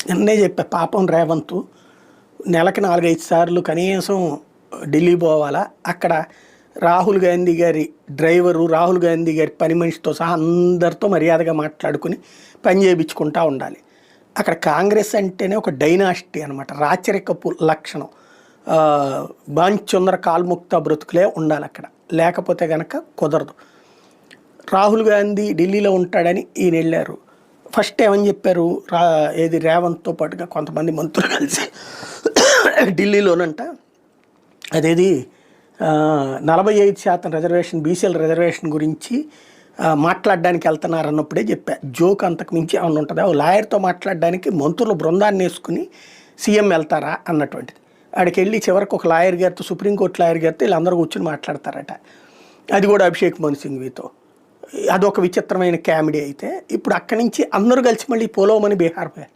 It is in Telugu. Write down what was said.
నిన్నే చెప్పా పాపం రేవంత్ నెలకి 4-5 సార్లు కనీసం ఢిల్లీ పోవాలా. అక్కడ రాహుల్ గాంధీ గారి డ్రైవరు, రాహుల్ గాంధీ గారి పని మనిషితో సహా అందరితో మర్యాదగా మాట్లాడుకుని పని చేయించుకుంటూ ఉండాలి. అక్కడ కాంగ్రెస్ అంటేనే ఒక డైనాసిటీ అనమాట, రాచరికపు లక్షణం. బాంచొందర కాల్ముక్త బ్రతుకులే ఉండాలి అక్కడ, లేకపోతే కనుక కుదరదు. రాహుల్ గాంధీ ఢిల్లీలో ఉంటాడని ఈయన వెళ్ళారు. ఫస్ట్ ఏమని చెప్పారు, ఏది రేవంత్తో పాటుగా కొంతమంది మంత్రులు కలిసి ఢిల్లీలోనంట అదేది 45% రిజర్వేషన్, బీసీల రిజర్వేషన్ గురించి మాట్లాడడానికి వెళ్తున్నారు అన్నప్పుడే చెప్పా. జోక్ అంతకు మించి ఏమన్నా ఉంటుందా, లాయర్తో మాట్లాడడానికి మంత్రులు బృందాన్ని వేసుకుని సీఎం వెళ్తారా అన్నటువంటిది. ఆడికి వెళ్ళి చివరికి ఒక లాయర్ గారితో, సుప్రీంకోర్టు లాయర్ గారితో వీళ్ళందరూ కూర్చొని మాట్లాడతారట. అది కూడా అభిషేక్ మను సింఘ్వితో. అదొక విచిత్రమైన కామెడీ. అయితే ఇప్పుడు అక్కడి నుంచి అందరూ కలిసి మళ్ళీ పోలోమని బీహార్ పోయారు.